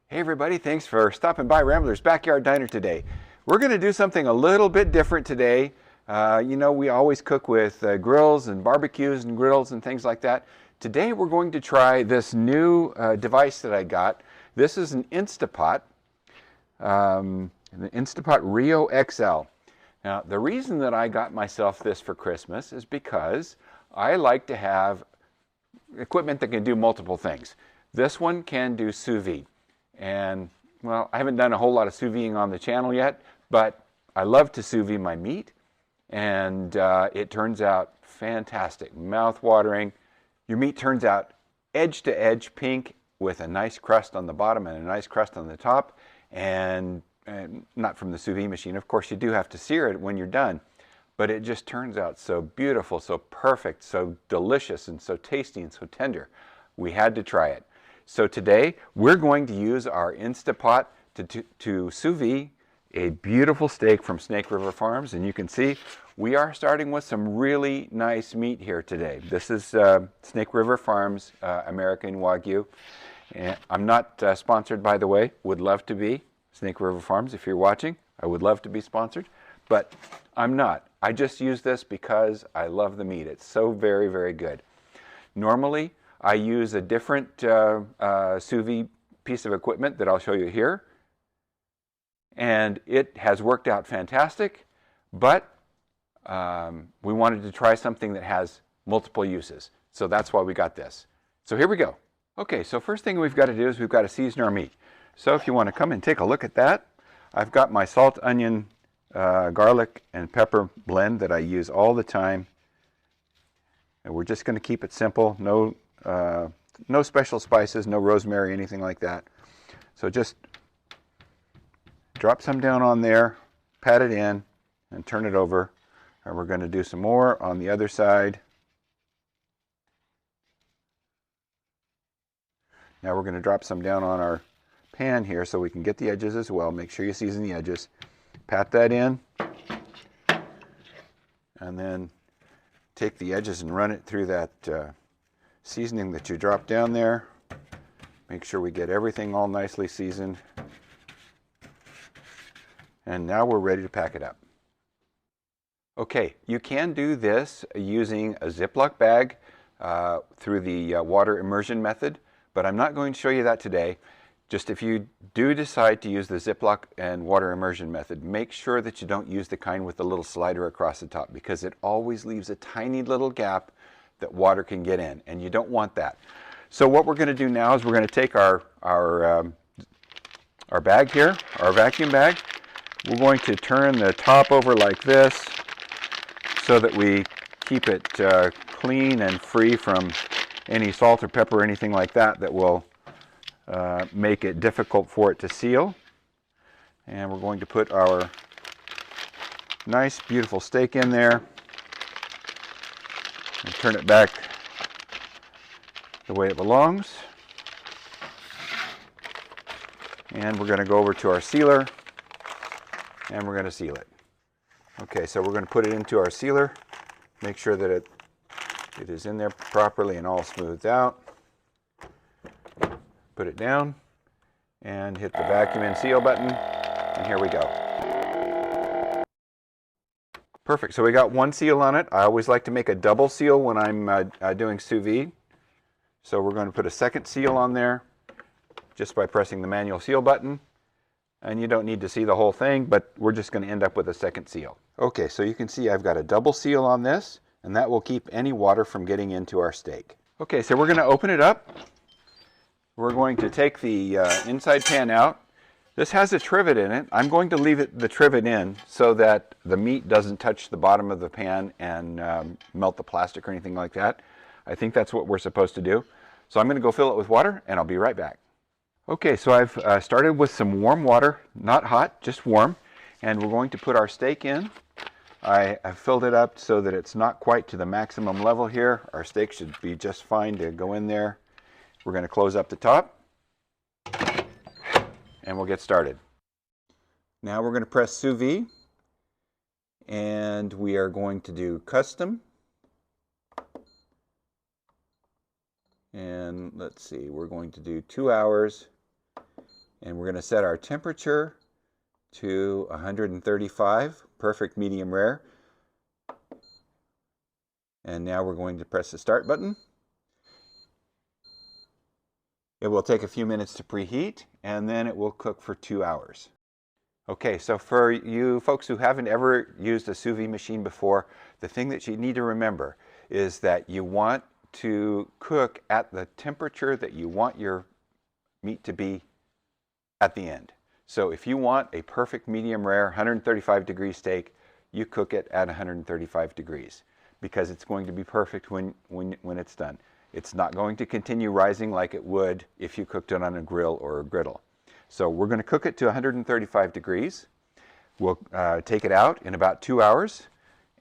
Hey everybody, thanks for stopping by Rambler's Backyard Diner today. We're going to do something a little bit different today. We always cook with grills and barbecues and grills and things like that. Today we're going to try this new device that I got. This is an Instant Pot, an Instant Pot RIO XL. Now the reason that I got myself this for Christmas is because I like to have equipment that can do multiple things. This one can do sous vide. And, well, I haven't done a whole lot of sous videing on the channel yet, but I love to sous vide my meat, and it turns out fantastic, mouth-watering. Your meat turns out edge to edge pink with a nice crust on the bottom and a nice crust on the top, and not from the sous vide machine. Of course, you do have to sear it when you're done, but it just turns out so beautiful, so perfect, so delicious, and so tasty and so tender. We had to try it. So today we're going to use our Instant Pot to sous vide a beautiful steak from Snake River Farms, and you can see we are starting with some really nice meat here today. This is Snake River Farms American Wagyu, and I'm not sponsored, by the way. Would love to be. Snake River Farms, if you're watching, I would love to be sponsored, but I'm not. I just use this because I love the meat. It's so very, very good. Normally I use a different sous vide piece of equipment that I'll show you here, and it has worked out fantastic, but we wanted to try something that has multiple uses, so that's why we got this. So here we go. Okay, so first thing we've got to do is we've got to season our meat. So if you want to come and take a look at that, I've got my salt, onion, garlic, and pepper blend that I use all the time, and we're just going to keep it simple. No special spices, no rosemary, anything like that. So just drop some down on there, pat it in, and turn it over. And we're going to do some more on the other side. Now we're going to drop some down on our pan here so we can get the edges as well. Make sure you season the edges. Pat that in. And then take the edges and run it through that seasoning that you drop down there. Make sure we get everything all nicely seasoned. And now we're ready to pack it up. Okay, you can do this using a Ziploc bag through the water immersion method, but I'm not going to show you that today. Just if you do decide to use the Ziploc and water immersion method, make sure that you don't use the kind with the little slider across the top, because it always leaves a tiny little gap that water can get in, and you don't want that. So what we're going to do now is we're going to take our bag here, our vacuum bag. We're going to turn the top over like this so that we keep it clean and free from any salt or pepper or anything like that that will make it difficult for it to seal. And we're going to put our nice, beautiful steak in there and turn it back the way it belongs. And we're going to go over to our sealer and we're going to seal it. Okay, so we're going to put it into our sealer, make sure that it is in there properly and all smoothed out. Put it down and hit the vacuum and seal button, and here we go. Perfect, so we got one seal on it. I always like to make a double seal when I'm doing sous vide. So we're going to put a second seal on there just by pressing the manual seal button. And you don't need to see the whole thing, but we're just going to end up with a second seal. Okay, so you can see I've got a double seal on this, and that will keep any water from getting into our steak. Okay, so we're going to open it up. We're going to take the inside pan out. This has a trivet in it. I'm going to leave the trivet in so that the meat doesn't touch the bottom of the pan and melt the plastic or anything like that. I think that's what we're supposed to do. So I'm going to go fill it with water, and I'll be right back. Okay, so I've started with some warm water, not hot, just warm, and we're going to put our steak in. I have filled it up so that it's not quite to the maximum level here. Our steak should be just fine to go in there. We're going to close up the top, and we'll get started. Now we're going to press sous vide, and we are going to do custom. And let's see, we're going to do 2 hours And we're going to set our temperature to 135, perfect medium rare. And now we're going to press the start button. It will take a few minutes to preheat, and then it will cook for 2 hours. Okay, so for you folks who haven't ever used a sous vide machine before, the thing that you need to remember is that you want to cook at the temperature that you want your meat to be at the end. So if you want a perfect medium rare 135 degree steak, you cook it at 135 degrees because it's going to be perfect when it's done. It's not going to continue rising like it would if you cooked it on a grill or a griddle. So we're going to cook it to 135 degrees. We'll take it out in about 2 hours,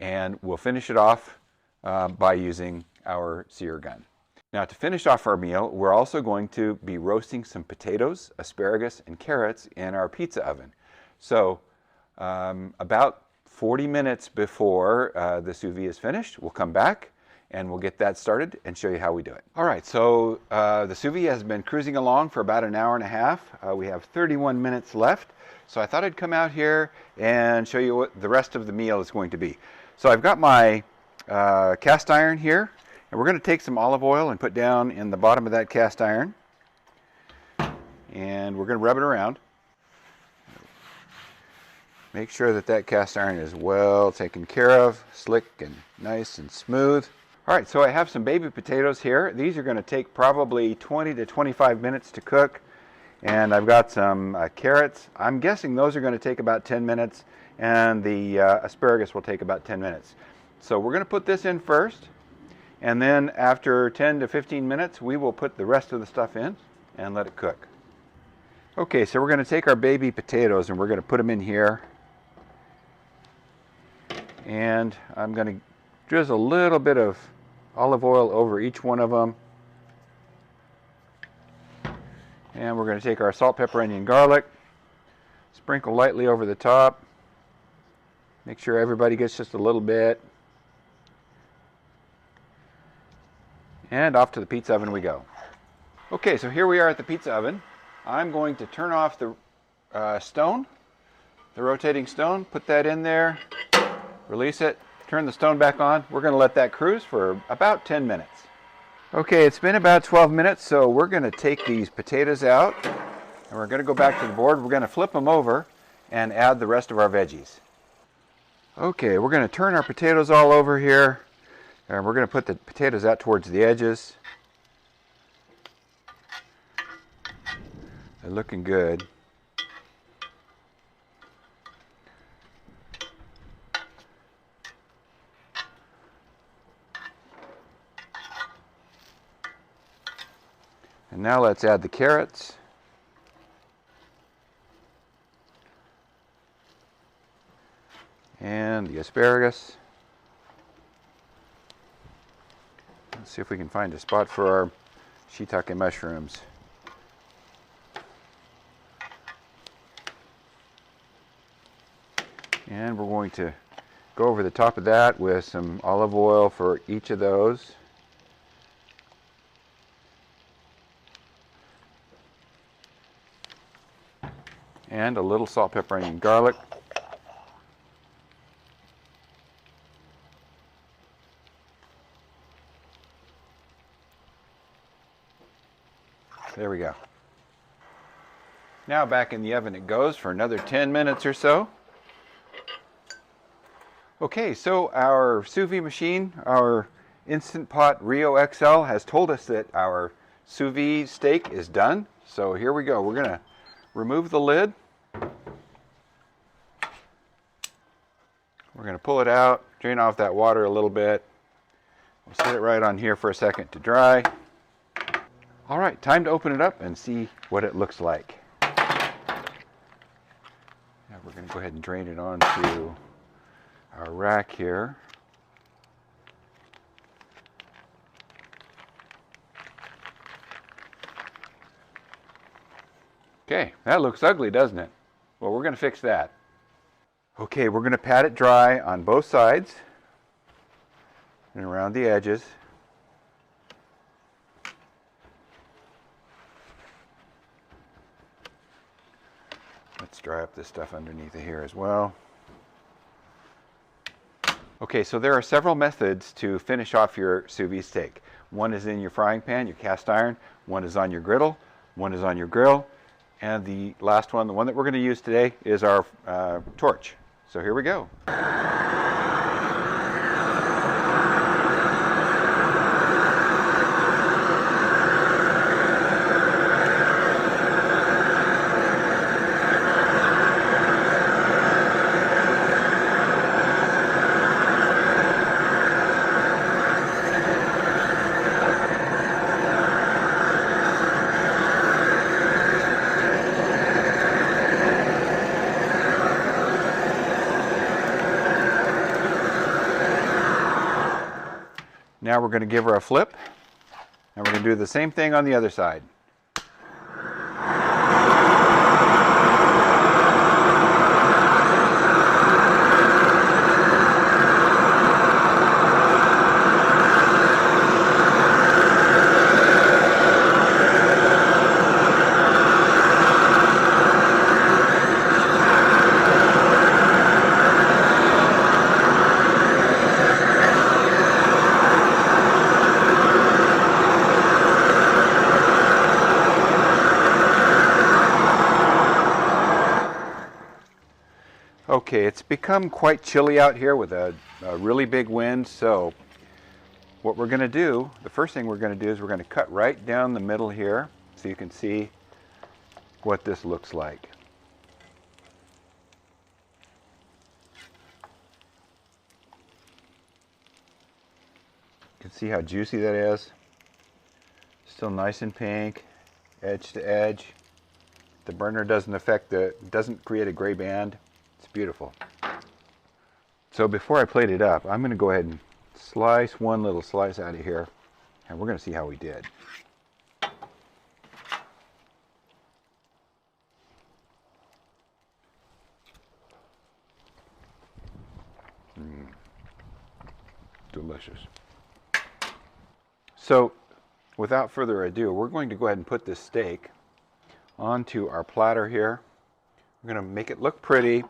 and we'll finish it off by using our sear gun. Now, to finish off our meal, we're also going to be roasting some potatoes, asparagus, and carrots in our pizza oven. So about 40 minutes before the sous vide is finished, we'll come back and we'll get that started and show you how we do it. All right, so the sous vide has been cruising along for about an hour and a half. We have 31 minutes left. So I thought I'd come out here and show you what the rest of the meal is going to be. So I've got my cast iron here, and we're going to take some olive oil and put down in the bottom of that cast iron. And we're going to rub it around. Make sure that that cast iron is well taken care of, slick and nice and smooth. All right, so I have some baby potatoes here. These are going to take probably 20 to 25 minutes to cook. And I've got some carrots. I'm guessing those are going to take about 10 minutes, and the asparagus will take about 10 minutes. So we're going to put this in first, and then after 10 to 15 minutes, we will put the rest of the stuff in and let it cook. Okay, so we're going to take our baby potatoes and we're going to put them in here. And I'm going to drizzle a little bit of olive oil over each one of them. And we're going to take our salt, pepper, onion, garlic, sprinkle lightly over the top. Make sure everybody gets just a little bit. And off to the pizza oven we go. Okay, so here we are at the pizza oven. I'm going to turn off the stone, the rotating stone, put that in there, release it, turn the stone back on. We're going to let that cruise for about 10 minutes. Okay, it's been about 12 minutes, so we're going to take these potatoes out, and we're going to go back to the board. We're going to flip them over and add the rest of our veggies. Okay, we're going to turn our potatoes all over here, and we're going to put the potatoes out towards the edges. They're looking good. And now let's add the carrots. And the asparagus. Let's see if we can find a spot for our shiitake mushrooms. And we're going to go over the top of that with some olive oil for each of those. And a little salt, pepper, onion, garlic. There we go. Now back in the oven it goes for another 10 minutes or so. Okay, so our sous vide machine, our Instant Pot RIO XL, has told us that our sous vide steak is done. So here we go. We're going to remove the lid. We're going to pull it out, drain off that water a little bit. We'll set it right on here for a second to dry. All right, time to open it up and see what it looks like. Now we're going to go ahead and drain it onto our rack here. Okay, that looks ugly, doesn't it? Well, we're going to fix that. Okay, we're going to pat it dry on both sides and around the edges. Let's dry up this stuff underneath it here as well. Okay, so there are several methods to finish off your sous vide steak. One is in your frying pan, your cast iron. One is on your griddle. One is on your grill. And the last one, the one that we're going to use today, is our torch. So here we go. Now we're going to give her a flip, and we're going to do the same thing on the other side. Okay, it's become quite chilly out here with a really big wind, so what we're going to do, the first thing we're going to do is we're going to cut right down the middle here so you can see what this looks like. You can see how juicy that is. Still nice and pink, edge to edge. The burner doesn't create a gray band. It's beautiful. So before I plate it up, I'm going to go ahead and slice one little slice out of here, and we're going to see how we did. Delicious. So without further ado, we're going to go ahead and put this steak onto our platter here. We're going to make it look pretty.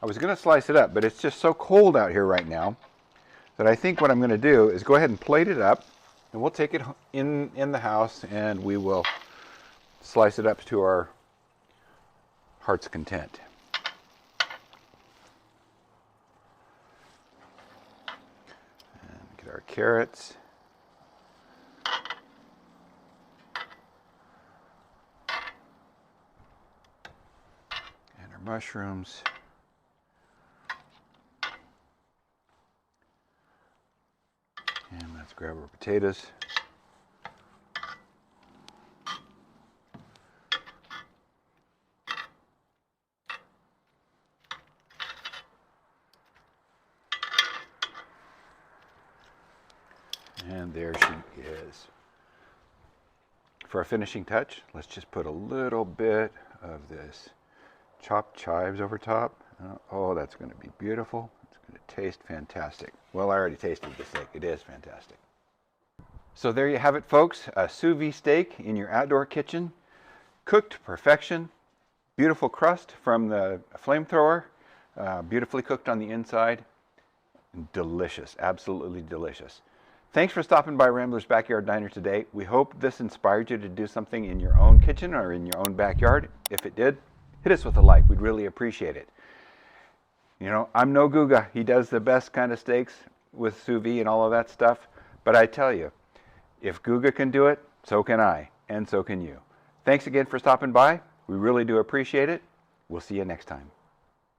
I was going to slice it up, but it's just so cold out here right now that I think what I'm going to do is go ahead and plate it up, and we'll take it in the house and we will slice it up to our heart's content. And get our carrots. And our mushrooms. And let's grab our potatoes. And there she is. For a finishing touch, let's just put a little bit of this chopped chives over top. Oh, that's going to be beautiful. It's going to taste fantastic. Well, I already tasted the steak. It is fantastic. So there you have it, folks. A sous vide steak in your outdoor kitchen. Cooked to perfection. Beautiful crust from the flamethrower. Beautifully cooked on the inside. Delicious. Absolutely delicious. Thanks for stopping by Rambler's Backyard Diner today. We hope this inspired you to do something in your own kitchen or in your own backyard. If it did, hit us with a like. We'd really appreciate it. You know, I'm no Guga. He does the best kind of steaks with sous vide and all of that stuff. But I tell you, if Guga can do it, so can I, and so can you. Thanks again for stopping by. We really do appreciate it. We'll see you next time.